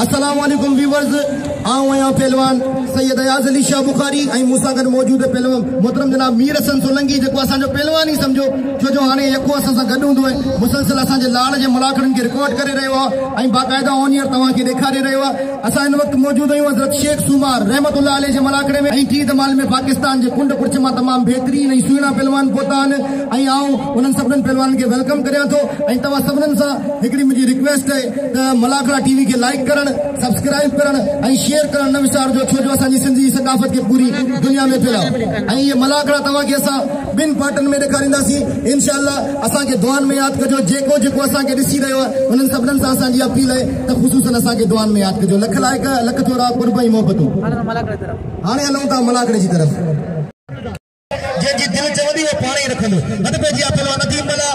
अस्सलाम वालेकुम व्यूअर्स, आऊं आहियां पहलवान सैयद अयाज अली शाह बुखारी ऐं मूंसां गॾु मौजूद पहलवान मोहतरम जनाब मीर हसन सोलंकी, जेको असांजो पहलवान ई सम्झो, छो जो हाणे यको असां सां गॾु हूंदो आहे, मुसलसल असांजे लाड़ जे मुलाक़तनि खे रिकॉर्ड करे रहियो आहे ऐं बाक़ाइदा ऑन ईयर तव्हांखे ॾेखारे रहियो आहे। असां हिन वक़्तु मौजूद आहियूं हज़रत शेख सूमार रहमतुल्लाह अलैह जे मुलाक़ते में ऐं टी धमाल में पाकिस्तान जे कुंड कुर्च मां तमामु बहितरीन ऐं सुहिणा पहलवान पहुता आहिनि ऐं आऊं उन्हनि सभिनीनि पहलवाननि खे वेलकम करियां थो ऐं तव्हां सभिनीनि सां हिकिड़ी मुंहिंजी रिक्वेस्ट आहे त मुलाक़रा टीवी खे लाइक करणु, सब्सक्राइब करणु ऐं शेयर करणु न विसारजो, छो जो असांजी सिंधी सकाफ़त खे पूरी दुनिया में फैलाओ ऐं इहे मुलाक़रा तव्हांखे असां ॿिनि पार्टनि में ॾेखारींदासीं इंशाअल्लाह। असांखे दुआनि में यादि कजो, जेको असांखे ॾिसी रहियो आहे उन्हनि सभिनीनि सां असांजी अपील आहे त ख़ुशूसन असांखे दुआनि में यादि कजो। लख लाइक, लख थोरा कुर्ब ऐं मोहबतूं। हाणे हलूं था मुलाक़रे जी तरफ़। जंहिंजी दिलि चवंदी उहो पाण ई रखंदो। हद पे जी पहलवान नदीम मला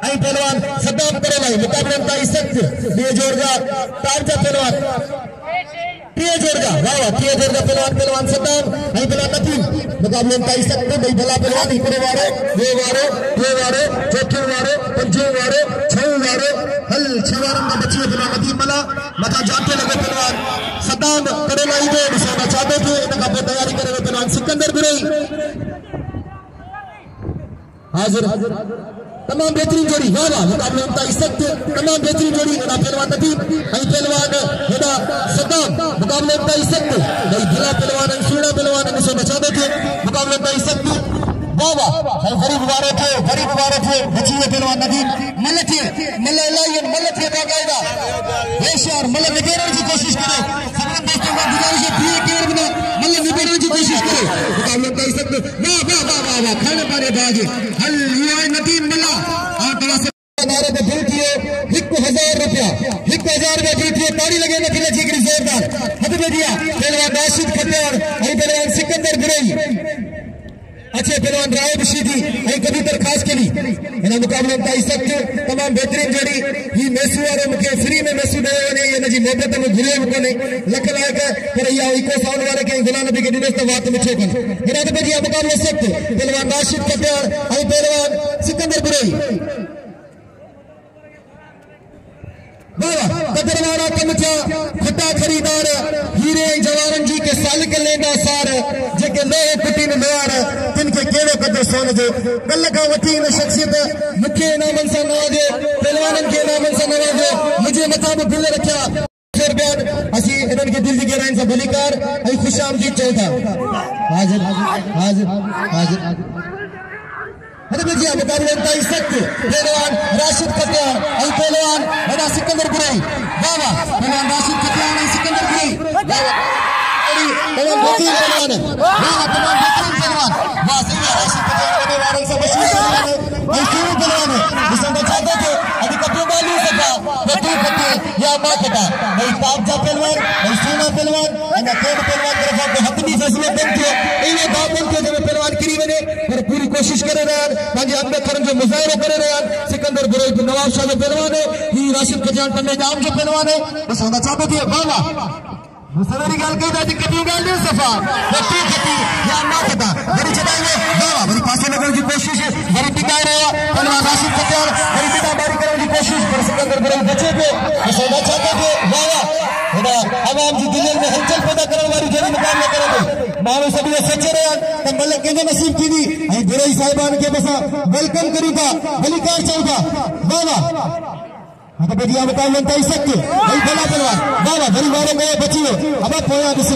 ऐं पहलवान सद्दाम करेलाई मुक़ाबलनि ताईं सख़्त ॿिए जोरदार तारजा पहलवान टीह जोरदार वाह वाह टीह जोरदार पहलवान सद्दाम ऐं पहलवान नदीम मुक़ाबलनि ताईं सख़्त ॿई भला पहलवान हिकिड़े वारो ॿियो वारो टियों वारो चोथों वारो पंजों वारो छहों वारो हल छह वारनि खां बची पहलवान नदीम मला मथां जाते लॻो पहलवान सद्दाम करेलाई जो ॾिसो न छा थो थिए। इन खां पोइ तयारी करे पहलवान सिकंदर बिरई हाजिर तमाम बेहतरीन जोड़ी वाह वाह मुकाबले ताईं सख्त तमाम बेहतरीन जोड़ी हेॾा पहलवान नदीम ऐं पहलवान हेॾा सद्दाम मुकाबले ताईं सख्त भई भला पहलवान ऐं सुहिणा पहलवान ॾिसो न छा थो थिए मुकाबले ताईं सख्त वाह वाह ऐं गरीब वारो थियो बची वियो पहलवान नदीम मल थिए मल इलाही मल थिए बाक़ाइदा होशियार मल निबेरण जी कोशिश करे सभिनी दोस्तों खां गुज़ारिश है ॿी केर बि न मल निबेरण जी कोशिश करे मुकाबले ताईं सख्त वाह वाह वाह वाह वाह खाने पाने बाज हल इहो आहे नदीम मला और तव्हां नारे पे दिल थियो 1000 रुपया 1000 रुपया दिल थियो ताड़ी लगे न दिल जिगरी जोरदार हद में दिया पहलवान राशिद खट्टर और पहलवान सिकंदर बिरई अच्छे पहलवान राय बशीदी ऐं कबूतर खास के लिए इन मुकाबले ताईं सख्त तमाम बेहतरीन जोड़ी ही मैसू वारो मुझे फ्री में मैसू ॾियो वञे इन जी मोहबत में घुरियो बि कोन्हे लख लाइक पर इहा इको साउंड वारे खे गुलाम नबी खे ॾिनोसि त वात मिठो कनि। हिन ते इहा मुकाबलो सख्त पहलवान राशिद खट्टर ऐं पहलवान सिकंदर बिरई कदर वारा कम थिया खटा खरीदार हीरे जवारन जी के सालिक लेंदा सार जेके लोहे कुटी में मेवार तिन के केड़ो कदर सोन जो कल का वठी इन शख्सियत मुखे इनामन से नवाजो पहलवानन के इनामन से नवाजो मुझे मथा में दिल रखा फिर बाद असी इनन के दिल की गहराई से भलीकार ऐं खुशामदीद चऊं था। हाजिर हाजिर हाजिर हद में दिया मुकाबले ताईं सख्त पहलवान राशिद खट्टर ऐं पहलवान हेॾा सिकंदर बिरई वाह वाह पहलवान राशिद खट्टर ऐं सिकंदर बिरई तमाम बेहतरीन पहलवान वाह तमाम बेहतरीन पहलवान वाह सही है राशिद खट्टर वॾे वारनि सां मशहूर पहलवान ऐं सुहिणो पहलवान ॾिसण में छा थो थिए अॼु कपिड़ो बालू सफ़ा कटू खटे या मां कटा भई ताबजा पहलवान ऐं सुहिणा पहलवान अञा केर पहलवान तरफ़ां को हथी फ़ैसिलो कोन थियो इहो दाव कोन थियो जंहिंमें पहलवान किरी वञे पर पूरी कोशिश करे रहिया आहिनि पंहिंजे अंदरखरनि जो मुज़ाहिरो करे रहिया आहिनि। सिकंदर बिरई नवाब शाह जो पहलवान है ही राशिद खट्टर टंडे जाम जो पहलवान है ॾिसो न छा थो थिए वाह वाह सवेरी गाल कई था कटी गाल ॾियो सफ़ा कटी कटी या मां कटा वरी छॾाइयो वाह वाह वरी पासे लगण जी कोशिश वरी टिकाए रहियो आहे पहलवान राशिद खट्टर वरी टिकाबारी करण जी कोशिश पर सिकंदर बिरई बचे पियो ॾिसो न छा थो थिए वाह वाह हेॾा आवाम जी दिलनि में हलचल पैदा करण वारी जहिड़ी मुक़ाबलो करे थो माण्हू सभु इहो सोचे रहिया आहिनि त मल कंहिंजो नसीब थींदी ऐं बिरई साहिबान खे बि असां वेलकम करियूं था भलीकार चऊं था वाह वाह हद बढ़िया मुकाबले ताईं सख्त भई भला पहलवान वाह वाह वरी वारो में बची वियो अब पोयां ॾिस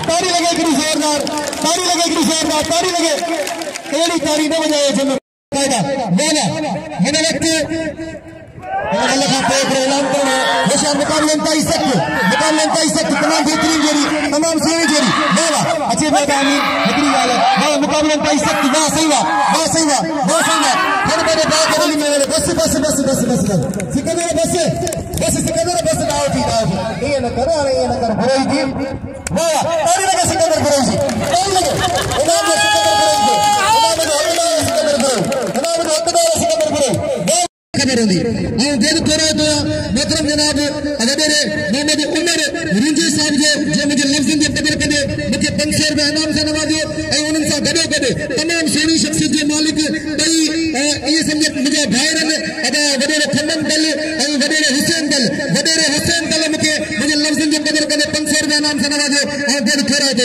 ताड़ी लगे हिकिड़ी जोरदार ताड़ी लगे अहिड़ी ताड़ी न वॼायो जंहिंमें क़ाइदा वाह वाह हिन वक़्तु अल्लाह खां पोइ हिकिड़ो ऐलान करणो होशियार मुकाबले ताईं सख्त तमामु बेहतरीन जोड़ी तमामु सुहिणी जोड़ी वाह वाह अचे पियो आमीन हिकिड़ी ॻाल्हि वाह मुकाबले ताईं सख्त वाह सही वाह हर बड़े बात वाली में बस सिकंदर बस दाव थी ये न कर बुराई थी वाह ताड़ी लगे सिकंदर बिरई जी ताड़ी लगे इनाम दे सिकंदर बिरई खबर होंदी ऐं दिन थोरो तो मोहतरम जनाब अगदेरे मोहम्मद उमर रुंजी साहब जो मुझे लफ्ज़न के कदर कदे मुझे 500 रुपया इनाम से नवाजो ऐं उन्हनि सां गॾो गॾु तमामु सुहिणी शख़्सियत जे मालिक ॿई इहे सम्झो मुंहिंजा भाइर आहिनि अदा वॾेरे खंडन दल ऐं वॾेरे हुसैन दल मूंखे मुंहिंजे लफ़्ज़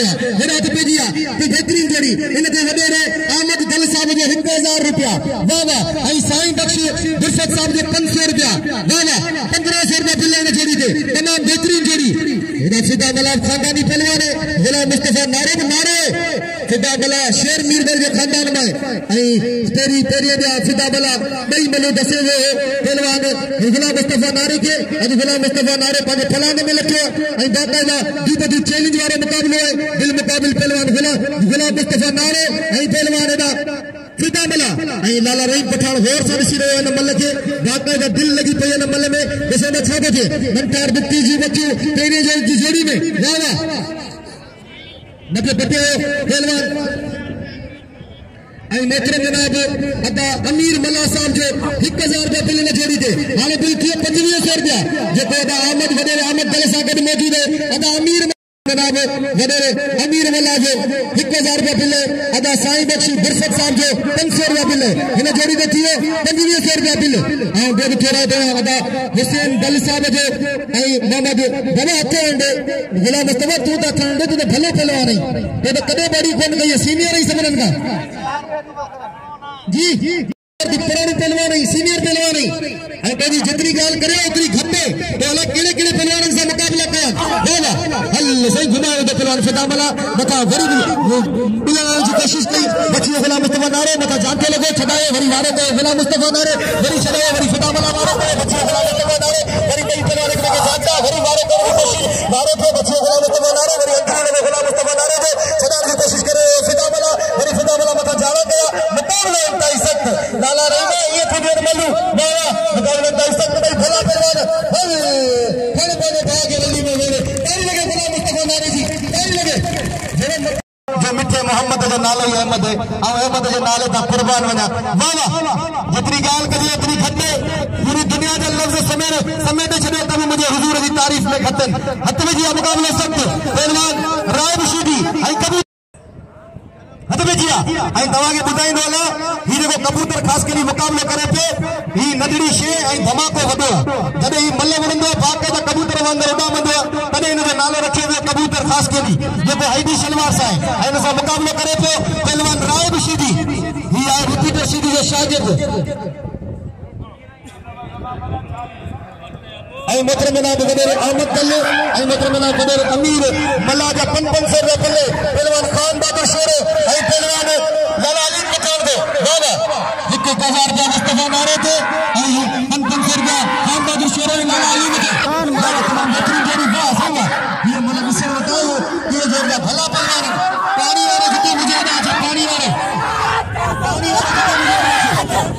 गया हेड़ा तो पेजिया ते बेहतरीन जोड़ी इनके वडेरे अहमद दल साहब जो 1000 रुपया वाह वाह आई साईं बख्श गुरफत साहब जो 500 रुपया वाह वाह 1500 रुपया बिल्ले ने जोड़ी दे तमाम बेहतरीन जोड़ी इधर फिदा बला खानदानी पहलवान है गुलाम मुस्तफा नारे फिदा बला शेर मीरबल के खानदान में आई तेरी दे फिदा बला बई मले दसे हुए पहलवान गुलाम मुस्तफा नारे के अज गुलाम मुस्तफा नारे पांच फलाने में लगे आई बाकायदा दी चैलेंज वाले मुकाबले है दिल मुकाबिल पहलवान गुलाम मुस्तफा नारे आई पहलवान दा फिदा बला आई लाला रहीम पठान होर सा ॾिसी रहियो इन मल के बाकायदा दिल लगी पई इन मल में ॾिसे न छा बचे मंटार बुक्ती जी बच्चू तेरे जी जोड़ी में वाह वाह नबे बटे पहलवान आई मोहतरम जनाब अदा अमीर मल्ला साहब जो 1000 रुपया बिल ने जोड़ी दे हाले बिल थी 2500 रुपया जो अदा अहमद वडेरे अहमद दल सां गॾु मौजूद है अदा अमीर जनाब वडेरे अमीर मल्ला जो 1000 रुपया बिल अदा साईं बख्श गुरफत साहब जो 500 रुपया बिल इन जोड़ी दे थी 2500 रुपया बिल हां बे थोड़ा दे अदा हुसैन दल साहब जो आई मोहम्मद बना हथे गुलाम मुस्तफा तू ता खंडे तू भले पहलवान है तो कदे बड़ी कोन गई सीनियर ही समझन का जी पुरानी पहलवान है सीनियर पहलवान है कभी जितनी गाल करे उतनी घटे तो अलग केड़े पहलवान से मुकाबला कर हल सही घुमाओ तो पहलवान फिदा मला मथा गरीब बिलाल की कोशिश की बच्ची गुलाम मुस्तफा नारे मथा जानते लगे छडाए वरी मारे तो गुलाम मुस्तफा नारे वरी छडाए वरी फिदा मला मारे तो बच्ची गुलाम मुस्तफा नारे वरी कई पहलवान के जानता वरी मारे तो कोशिश मारे तो बच्ची गुलाम मुस्तफा नारे वरी अंदर में गुलाम मुस्तफा नारे जो छडाने की कोशिश करे फिदा मला वरी फिदा मला मथा जाना गया मुकाबला इंतहाई सख्त लाला रहीम ये थे मल्लू वाह मुकाबला इंतहाई सख्त भाई भला पहलवान खड़े पड़े भागे गली में मेरे कई लगे गुलाम मुस्तफा नारे जी कई लगे जो मिठे मोहम्मद जो नालो ही अहमद है अहमद जो नाले ता कुर्बान वना वाह वाह जितनी गाल करी उतनी घटे पूरी दुनिया के लफ्ज समेट छड़े तब मुझे हुजूर की तारीफ में खतन हथ में जी मुकाबला सख्त पहलवान राय बशीदी आई कबूतर हथ में जिया आई दवा के बुधाई वाला ही देखो कबूतर खास करी मुकाबलो करे पे ही नदड़ी शे आई धमाको वडो जदे ही मल्ल वंदो बाकायदा कबूतर वांगर उडामंदो तने इन जो नालो रखे हुए कबूतर खास करी जेको हैदी शलवार सा है इन सा मुकाबलो करे पे पहलवान राय बशीदी ही आई रिपीटर सीधी जो शागिर्द आई मोहतरम जनाब वडेरे अहमद दल आई मोहतरम जनाब वडेरे अमीर मल्ला जा 500 रुपया बिल पहलवान खान बहादुर शेर आई पहलवान लाला अली पठान दे वाह 1000 रुपया मुस्तफा नारे थे आई 500 रुपया खान बहादुर शेर लाला अली ने खान तमाम बेहतरीन जोड़ी वाह सही ये मतलब विषय बताओ ये जोड़ा भला पहलवान पानी वाले कितने मुझे ना अच्छा पानी वाले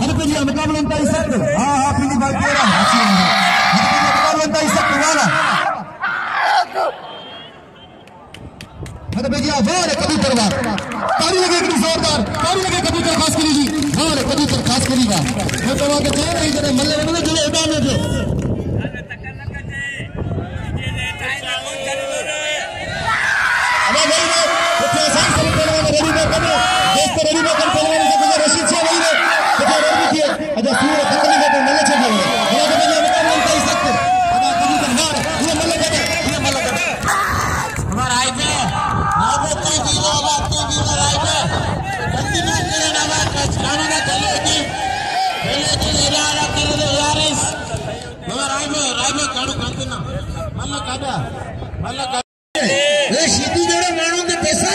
हर पे ये मुकाबला इंतहाई सख्त हां हां पीली बात कह रहा है कबूतर तारी लगे इतनी जोरदार तारी लगे कबूतर खास करी जी हाँ कबूतर खास करीगा मैं तो वहां कह रही जरा मल्ले वाले जो उड़ाने जो अबे भाई ने कुछ ऐसा ही पहलवान रेडी में कर दोस्त रेडी में कर पहलवान से गुजर रशीद से भाई ने कुछ रेडी किए अच्छा सूरज खतरे में तो मल्ले चले गए ये तो मैं मुकाबला इंतहाई सख्त अबे कबूतर मार ये मल्ले हमारा आई पे सीधी जोड़े मानों के पैसा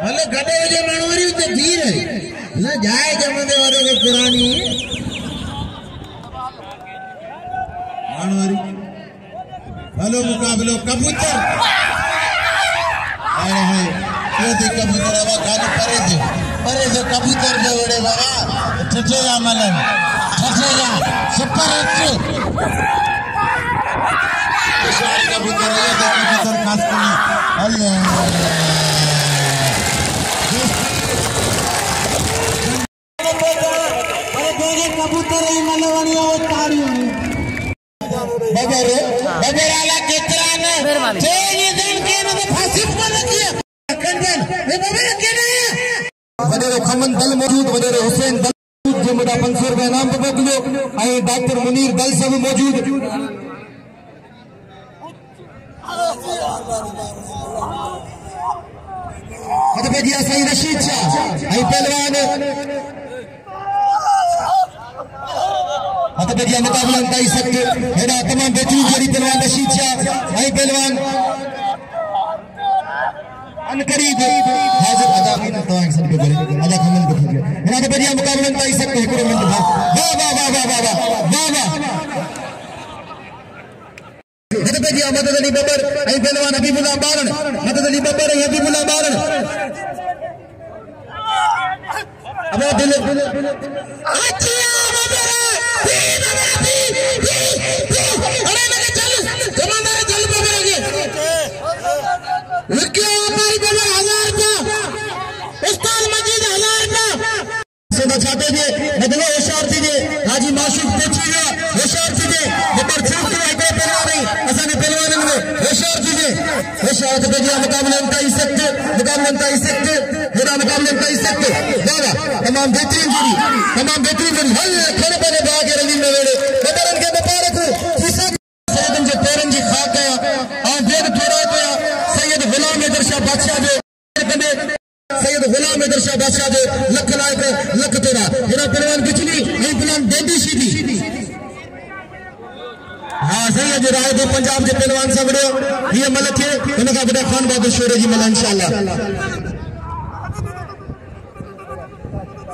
मतलब गड्ढे वजह मानों वाली उसे धीर है ना जाए जमाने वाले को पुरानी मानों वाली हेलो मुकाबलो कबूतर आए हैं ये देख कबूतर आवा खाने परे से कबूतर जो उड़े बाबा ठठे जा मलन ठठे जा सुपर हिट सारे कबूतर ये देख कबूतर खास करी अल्लाह अरे कबूतर ही मलवानी वो ताड़ी बगैर वाला कितना ने ये दिन के ने फांसी पर किया कंदन ये बगैर के नहीं वडेरे खमन दल मौजूद वडेरे हुसैन दल जो मुदा 500 रुपया नाम पे मोकलियो आई डॉक्टर मुनीर दल सब मौजूद मधुबेदिया सही रशीद शाह आई पहलवान मधुबेदिया मुकाबला अंताई सकते हेड़ा तमाम बेहतरीन जोड़ी पहलवान रशीद शाह आई पहलवान अनकरीब हाजिर अदा की तवांग सब को करे अदा खमन को ठीक है मधुबेदिया मुकाबला अंताई सकते एक मिनट वाह वाह वाह वाह वाह वाह वाह मधुबेदिया मदद अली बबर आई पहलवान हबीबुल्लाह बारण मदद अली बबर आई हबीबुल्लाह बारण अब दिल अच्छा बबर अरे लगे चल कमांडर चल बबर आगे लगे हमारी बबर 1000 का उस्ताद मजीद 1000 का सदा चाहते थे मतलब होशियार थे हाजी माशूक पूछिएगा होशियार थे बबर छूट के आगे पहला नहीं असने पहलवान में होशियार थे होशियार तो बेदिया मुकाबला अंताई सकते हेरा मुकाबला अंताई सकते दादा तमाम बेहतरीन जोड़ी हल खड़े बने भागे रंगीन में वेड़े बबरन के मुबारक हो किसा सैयदन जे पेरन जी खा गया आ वेद थोड़ा गया सैयद गुलाम हैदर शाह बादशाह जो कने सैयद गुलाम हैदर शाह बादशाह जो लख लायक लख तेरा हेरा पहलवान बिजली नहीं पहलवान देंदी सीधी हाँ सही है जो राय दो पंजाब के पहलवान सबड़े ये मलक है उनका बेटा खान बहादुर शोरे जी मला इंशाल्लाह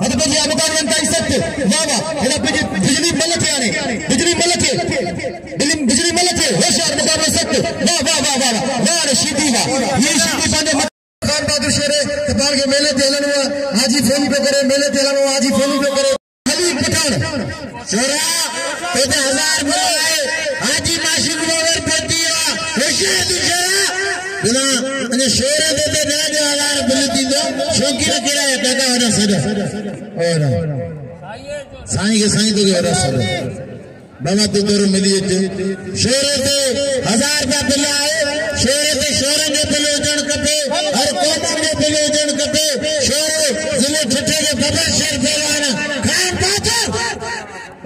मधुबेदिया मुकाबला अंताई सकते वाह वाह हेरा बिजली मलक है बिजली मलक है होशियार मुकाबला सकते वाह वाह वाह वाह वाह रशीदी वाह ये शीदी पांडे खान बहादुर शोरे कपाल के मेले तेलन हुआ हाजी फोन पे करे मेले तेलन हुआ हाजी फोन पे करे हलीम पठान शोरा पेटे 1000 मिले हाजी माशिक मोवर पेटिया होशियार शोरा बिना अने शोरे देते ना जो 1000 मिलती दो शौकी न केरा है काका होना सदा और साईं के साईं तो के होना सदा बाबा तो तोर मिली शोरे ते 1000 रुपया बिल आए शोरे ते शोरे ने बिल जण कपे हर कौम ने बिल जण कपे शोरे जिले ठठे के बाबा शेर पहलवान खान पाचर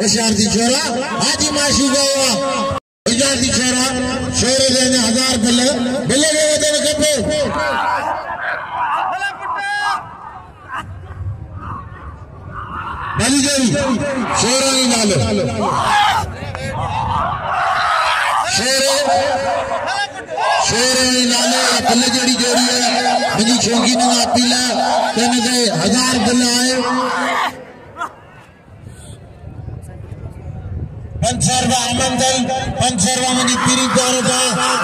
होशियार दी छोरा हाजी माशी गोवा होशियार दी छोरा शोरे देने 1000 बिल के वजन कपे बली जोड़ी शोरा ही नालो शोरे नाले बल जोड़ी जोड़ी है मुझी शौकी ने पीला कहने के 1000 बिल आए पंचरवा अमंदल पंचरवा मुझी पीरी तौर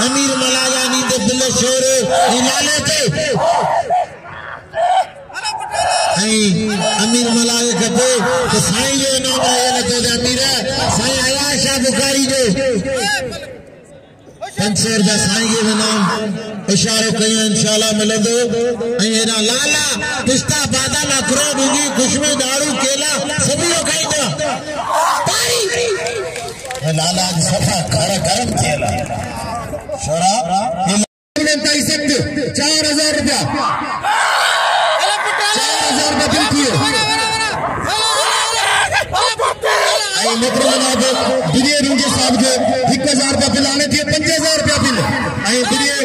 अमीर मलाया नी ते बिल शोरे नाले ते अमीर मलाए कपे तो साईं जो नाम रहे लगे अमीर साईं आयाशा बुखारी जो पंचर जा साईं के नाम इशारो कई इंशाल्लाह मिलंदो एना लाला पिस्ता बादाम अखरोट उगी खुशबू दारू केला सभी खाईंदा तारी लाला सफा खारा गरम थियला छोरा ये ताई सकते 4000 रुपया 4000 रुपया बिल थियो आई मित्र जनाब दुनिया रुंजे साहब जो 1000 रुपया बिल आने थे 5000 रुपया बिल आई दुनिया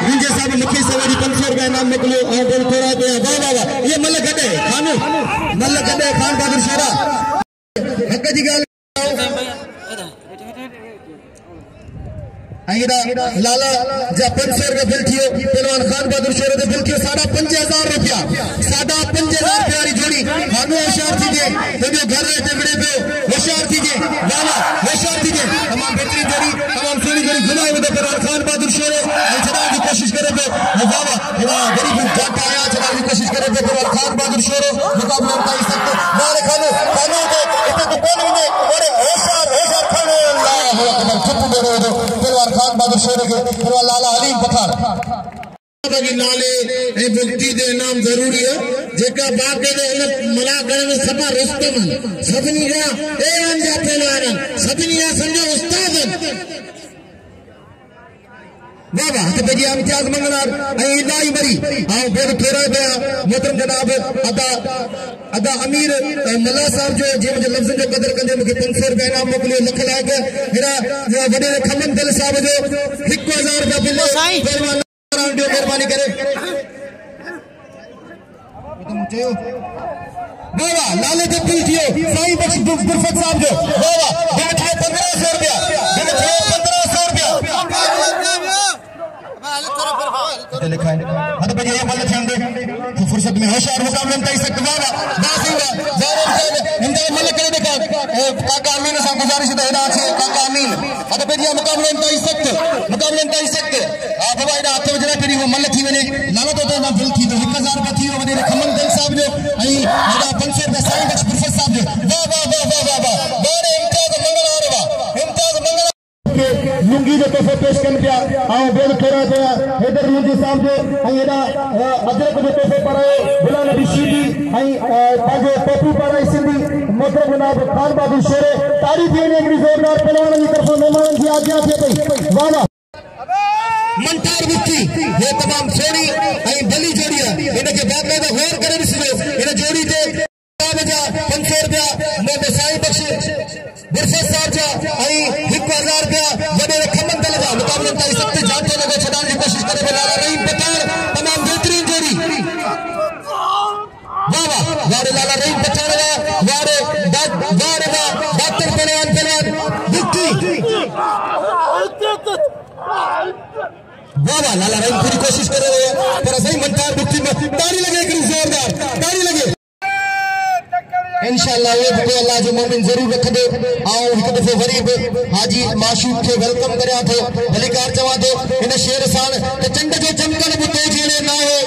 रुंजे साहब मुखी सवारी 500 रुपया नाम निकलो और बिल थोड़ा तो वाह वाह ये मलक गडे खान बहादुर शोरा हक जी गाल लाला जा 500 रुपया बिल थियो पहलवान खान बहादुर शोरे ते बिल थियो 5000 रुपया 5000 रुपया जोड़ी खानो होशियार थी जे तो घर रहते बड़े पे होशियार थी जे लाला होशियार थी जे तमाम बेहतरीन जोड़ी तमाम सोनी जोड़ी घुमाए वो पहलवान खान बहादुर शोरे चढ़ाने की कोशिश करे पे बाबा गरीब जाट आया चढ़ाने की कोशिश करे पे पहलवान खान बहादुर शोरे मुकाबला कर सकते मारे खानो दे इतने तो बोल नहीं बड़े होशियार खानो अल्लाह अकबर चुप करो पहलवान खान बहादुर शोरे के पहलवान लाला हलीम पठान नाले मुक्ति दे नाम जरूरी है जेका बाके दे मला करण में सभा रुस्तम सभनी का ए अंजा पहलवान सभनी का समझो उस्ताद वाह वाह तो जी इम्तियाज मंगलार इलाही बरी आओ बहुत थोड़ा गया मोहतरम जनाब अदा अमीर मल्ला साहब जो जे मुझे लफ्ज़ जो कदर कंदे मुझे 500 रुपया इनाम मोकलियो लख लाख मेरा वडे खमन दिल साहब जो 1000 रुपया बिल पहलवान दियो मेहरबानी करे तो मुझे वाह वाह लाले दे पीस दियो साईं बख्श गुरफत साहब जो वाह वाह दिन थे 1500 रुपया दिन थे 1500 रुपया लिखा है हद बजे ये मल्ल थंदे तो फुर्सत में होशियार मुकाबला तई सकते वाला बासिंगा जारे इंदे मल्ल करे देखा काका अमीन साहब गुजारिश है हेदा छे काका अमीन हद बजे मुकाबला तई सकते आ बाबा इदा हाथ वजरा पेरी वो मल्ल थी वने लाला तो ना दिल थी तो 1000 रुपया थी वने खमन दिल साहब जो आई हेदा 500 रुपया साईं बख्श गुरफत साहब जो वाह वाह वाह वाह वाह बड़े इम्तियाज मंगलार वाह इम्तियाज मंगलार लुंगी जो तोहफे पेश कन पिया आओ बेल थोड़ा पिया इधर लुंगी साहब जो एडा अदरक जो तोहफे पराए गुलाम नबी शीदी ताजे टोपी पराई सिंधी मोहतरम जनाब खान बहादुर शेरे तारीफ देने की जोरदार पहलवान की तरफ मेहमान की आज्ञा थे भाई वाह वाह मंटार बुक्की ये तमाम सोनी भली जोड़ी है इनके बाद में गौर करे ॾिसजो इन जोड़ी ते 500 रुपया मोहम्मद साईं बख्श गुरफत साहब जा 1000 रुपया वडे खमन दल जा मुकाबले ताई सख्त जांच लगे छडाण की कोशिश करे लाला रहीम पठान तमाम बेहतरीन जोड़ी वाह वाह वारे लाला रहीम पठान वारे डॉक्टर पहलवान बुक्की वाह वाह लाला रहीम पूरी कोशिश कर रहे हैं पर सही मंटार बुक्की में ताली लगे एक जोरदार ताली लगे इंशाअल्लाह ये तो अल्लाह जो मोमिन जरूर रख दे आओ एक दफे वरीब हाजी माशूक के वेलकम करया थो भलीकार चवा दो इन शेर सान त चंड जो चमकन बुते जेड़े ना है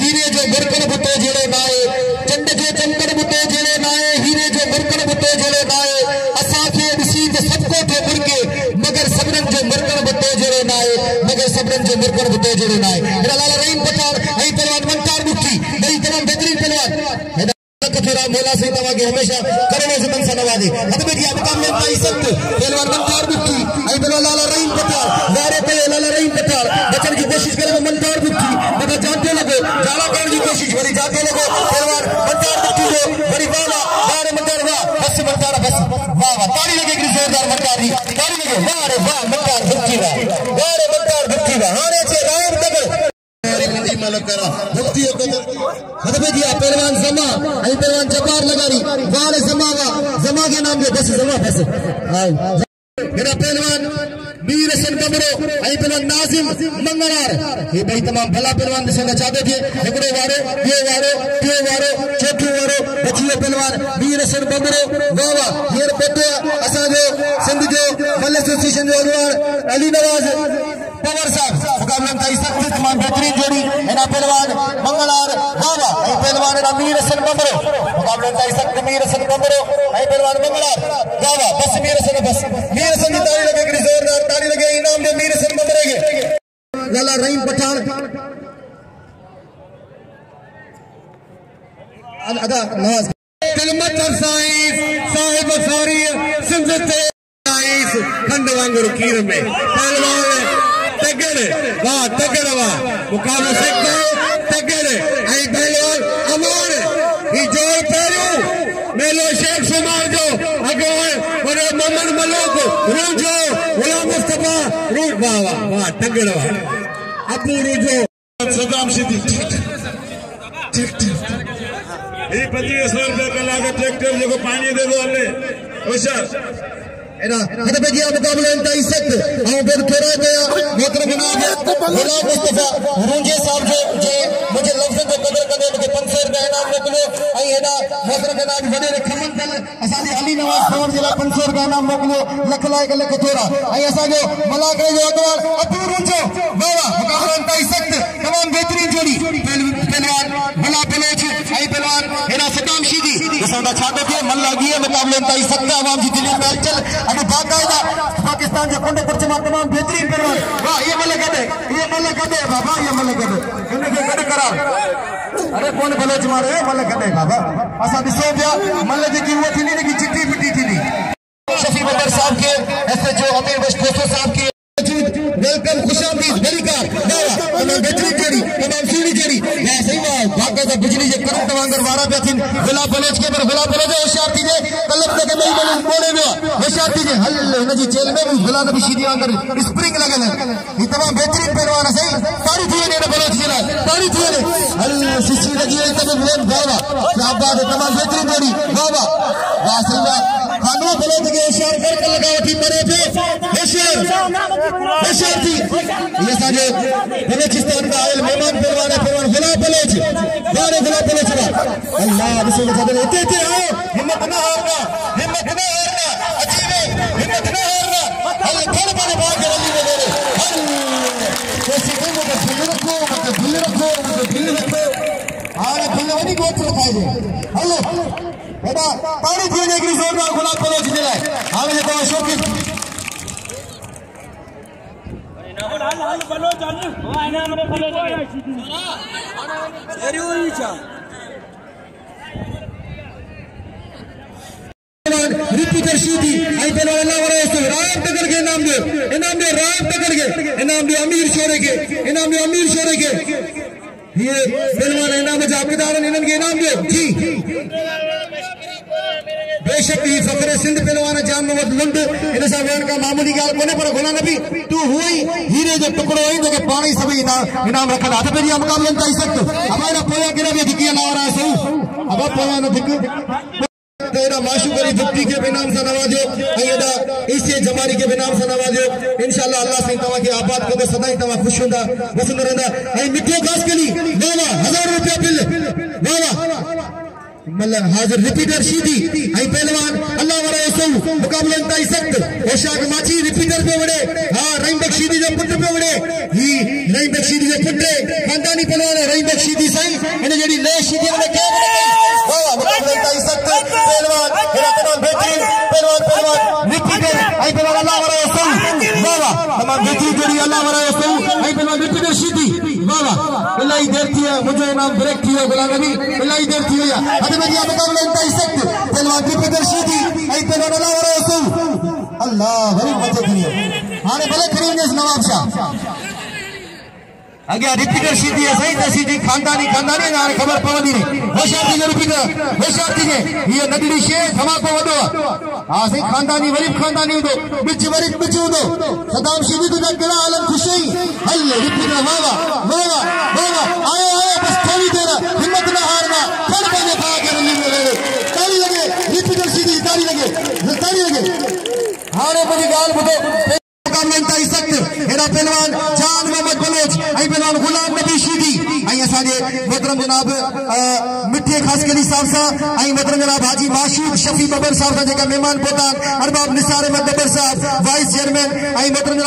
हीरे जो गुरकन बुते जेड़े ना है चंड जो चमकन बुते जेड़े ना है हीरे जो गुरकन बुते जेड़े ना है असा के दिसी ते सबको थे बुरके मगर सबरन जो मरकन बुते जेड़े ना है मगर सबरन जो मरकन बुते जेड़े ना है मेरा लाला रहीम पठान आई पहलवान मंटार बुक्की बड़ी तमाम बेहतरीन पहलवान मोला से तवागे हमेशा करोड़ों से मनसा नवाजे हद में दिया मुकाबले ताई सख्त पहलवान मंटार बुक्की आई बोलो लाला रहीम पठान वारे पे लाला रहीम पठान बचन की कोशिश करे मंटार बुक्की मगर जाते लगो जाला करने की कोशिश बड़ी जाते लगो पहलवान मंटार बुक्की जो बड़ी वाला वारे मंटार वाह बस मंटार बस वाह वाह ताली लगेगी जोरदार मंटार दी ताली लगे वारे वाह मंटार बुक्की वाह वारे मंटार बुक्की वाह हाने से राम तक मलकरा मुक्ति दिया पहलवान जमा आई पहलवान जब्बार लगारी वाले जमा के नाम पे बस जमा बस मेरा पहलवान मीर हसन कमरो आई पहलवान नाजिम मंगलार ये भाई तमाम भला पहलवान दिसना चाहते थे एकड़ो वारो ये वारो त्यो वारो चौथो वारो बचियो पहलवान मीर हसन कमरो वाह वाह हीर पतो असा जो सिंध जो मल एसोसिएशन जो अगवान अली नवाज पवर साहब मुकाबला ताई सख्त तमाम बेहतरीन जोड़ी एना पहलवान मंगलार वाह वाह आई पहलवान एना मीर हसन कमरो मुकाबला ताई सख्त मीर हसन कमरो आई पहलवान मंगलार वाह वाह बस मीर हसन की ताली लगे जोरदार ताली लगे इनाम जो मीर हसन कमरो के लाला रहीम पठान अदा नवाज कलमत साहिब सारी सिंध खंड वांगुरु खीर में पहलवान तगड़ वाह तगड़ वाह मुकाबला सकते तगड़ आई पहलवान अमर ये जोर पैरू मेलो शेख सुमार जो अगवान और मोहम्मद मलोक रूजो गुलाम मुस्तफा रूज वाह वाह वाह तगड़ वाह अबू रूजो सदाम सिद्दीकी ये 2500 रुपये का लागत ट्रैक्टर जो पानी दे दो हमें होशियार एना हद पे जिया मुकाबला ताई सख्त आओ बेद थोड़ा गया मोहतरम जनाब गुलाम मुस्तफा रूजे साहब जो जे मुझे लफ्ज जो कदर करे मुझे 500 रुपया इनाम मोकलो आई एना मोहतरम जनाब वडे खमन दल असानी अली नवाज खबर जिला 500 रुपया इनाम मोकलो लख लाए लख थोड़ा आई असा जो मलाके जो अगवान अबू रूजो वाह वाह मुकाबला ताई सख्त तमाम बेहतरीन जोड़ी पहलवान भला बलोच आई पहलवान एना सदाम शीदी सौदा छातो के मन लागी है मुकाबले ताई सख्त आवाम जी दिल में चल अभी बाकायदा पाकिस्तान जो कुंड कुर्च में तमाम बेहतरीन पहलवान वाह ये मल कदे बाबा ये मल कदे इनके गड करा अरे कौन बलोच मारे मल कदे बाबा असा दिसो पिया मल जी की वो थी नहीं की चिट्टी पिट्टी थी शफी बबर साहब के एसएचओ अमीर बख्श साहब के वेलकम खुशामदीद वलीकार तमाम बेहतरीन जोड़ी तमाम सुनी जोड़ी या सही बात बाकायदा बिजली जे करंट वांगर वारा पे थिन गुलाब बलोच के पर गुलाब बलोच होशियार थी जे कलब के नहीं बने कोने में होशियार थी जे हल नजी जेल में गुलाब नबी शीदी वांगर स्प्रिंग लगल है ये तमाम बेहतरीन पहलवान सही तारी थी ने बलोच जिला तारी थी ने हल सिसी लगी है तब बोल बाबा क्या बात है तमाम बेहतरीन जोड़ी बाबा वाह सही बात खानवा बलोच के होशियार कर लगाओ थी मरे पे होशियार थी ये सारे बलोचिस्तान का आयल मेहमान पहलवान गुलाब बलोच गाने गुलाब बलोच अल्लाह बिस्मिल्लाह इतने इतने आओ हिम्मत ना हारना अजीबे हिम्मत ना हारना हल घर बने भाग रली में मेरे हल कैसे तुम मुझे दिल रखो आने दिल वनी गोत्र खाए दे हेलो बेटा पानी पीने की जोरदार गुलाब बलोच दिलाए हमें ये तो शौकीन हाल बलो जान आना हमरे बलो जान जरूरी छा रिपीटर शीदी आई पहले अल्लाह वाला है राम टकर के इनाम दे राम टकर के इनाम दे अमीर शोरे के ये पहलवान इनाम जापदार इनन के इनाम दे जी बेशक ही फखरे सिंध पहलवान जान मोहम्मद लुंड इन सा वेन का मामूली गाल कोने पर गोला नबी तू हुई हीरे जो टुकड़ो है जो के पानी सभी इनाम रखल हाथ पे दिया मुकाबले में सकते हमारा पोया गिरा भी दिखिया ना रहा है सही अब पोया न दिख तेरा माशूकरी दुक्ति के इनाम से नवाजो अयदा इसे जमारी के इनाम से नवाजो इंशाल्लाह अल्लाह से तवा के आबाद को सदा ही तवा खुश होंदा वसुंद रहंदा ए मिठो खास कली वाह 1000 रुपया बिल वाह मतलब हाजिर रिपीटर शीदी आई पहलवान अल्लाह वाला यसो मुकाबले में सख्त ओशाक माची रिपीटर पे वड़े हां रहीम बख्शीदी जो पुत्र पे वड़े ही रहीम बख्शीदी जो पुत्र खानदानी पहलवान रहीम बख्शीदी सही इन जेडी ले शीदी ने क्या वाह मुकाबले में सख्त पहलवान मेरा तमाम बेहतरीन पहलवान रिपीटर आई पहलवान अल्लाह वाला यसो वाह तमाम बेहतरीन जेडी अल्लाह वाला यसो आई पहलवान रिपीटर शीदी वाह इलाही देर थी मुझे नाम ब्रेक थी गुलाम नबी इलाही देर थी या या मुकाबले में सख्त पहलवान रिपीटर शीदी आई पहलवान अल्लाह वाला यसो अल्लाह बड़ी मजे दुनिया हाने भले करीम नवाब शाह अगे रिपीटर शीदी है सही तो शीदी खानदानी ना खबर पवंदी ने होशियार थी रिपीटर होशियार थी ये नगड़ी शे धमाको वडो हां सही खानदानी वरीब खानदानी दो बिच वरीब बिच दो सदाम शीदी तो केड़ा आलम खुशी हल रिपीटर वाह आयो बस थोड़ी देर हिम्मत ना हारना खड़ बने भाग रली में ताली लगे रिपीटर शीदी ताली लगे हारे बड़ी गाल बुदो मुकाबले में सख्त एड़ा पहलवान जान मोहम्मद बलोच आई पहलवान गुलाम नबी शीदी आई असाजे मोहतरम जनाब मिठे खास कली साहब सा आई मोहतरम जनाब हाजी माशूक शफी बबर साहब सा जेका मेहमान पोतान अरबाब निसार अहमद बबर साहब वाइस चेयरमैन आई मोहतरम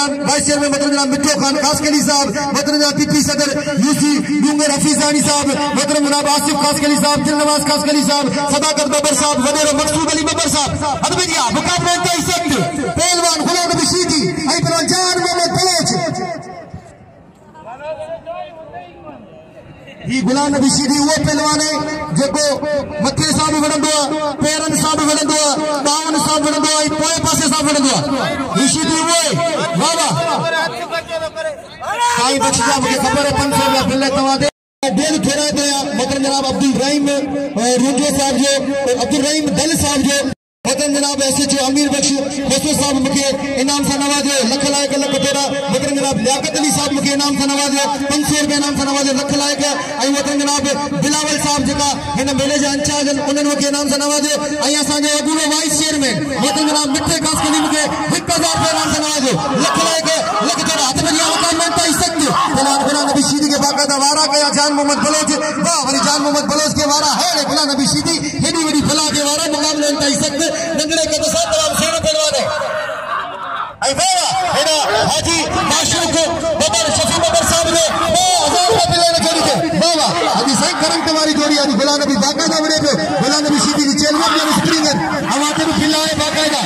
जनाब मिठो खान खास कली साहब मोहतरम जनाब पीपी सदर यूसी डूंगर हफीजानी साहब मोहतरम जनाब आसिफ खास कली साहब दिलनवाज खास कली साहब सदाकत बबर साहब वडेरो मकसूद अली बबर साहब अदबिया मुकाबले में सख्त पहलवान गुलाम नबी शीदी आई पहलवान जान मोहम्मद बलोच ही गुलाम नबी शीदी वो पहलवान है जेको मथे साहब वड़ंदो पेरन साहब वड़ंदो बावन साहब वड़ंदो पोए पासे साहब वड़ंदो ही शीदी वो वाह साईं बख्श साहब के खबर है 500 रुपया बिल तवा दे दिल थोड़ा दे मतलब जनाब अब्दुल रहीम रूजो साहब जो अब्दुल रहीम दल साहब जो मोहतरम जनाब ऐसे जो अमीर बख्श खोसो साहब मुझे इनाम से नवाजो लख लायक लख तेरा मोहतरम जनाब लियाकत अली साहब मुझे इनाम से नवाजो 500 रुपया इनाम से नवाजो लख लायक आई मोहतरम जनाब बिलावल साहब जेका इन मेले जा इंचार्ज उन्हनि मुझे इनाम से नवाजो आई असांजे अगूलो वाइस चेयरमैन मोहतरम जनाब मिठे खास कली मुझे 1000 रुपया इनाम से नवाजो लख लायक लख तेरा हाथ में मुकाबले में सख्त पहलवान गुलाम नबी शीदी के बाकायदा वारा कया जान मोहम्मद बलोच वाह वरी जान मोहम्मद बलोच के वारा है गुलाम नबी शीदी हेडी वडी फला के वारा मुकाबले में सख्त नंगड़े के साथ तमाम सेना पहलवान है आई बाबा हेना हाजी माशूक बबर शफी बबर साहब ने 1000 रुपया लेने जोड़ी के बाबा हाजी सही करम तुम्हारी जोड़ी हाजी गुलाम नबी बाकायदा बड़े पे गुलाम नबी शीदी की चेलवा में स्प्रिंगर हमारे भी खिलाए बाकायदा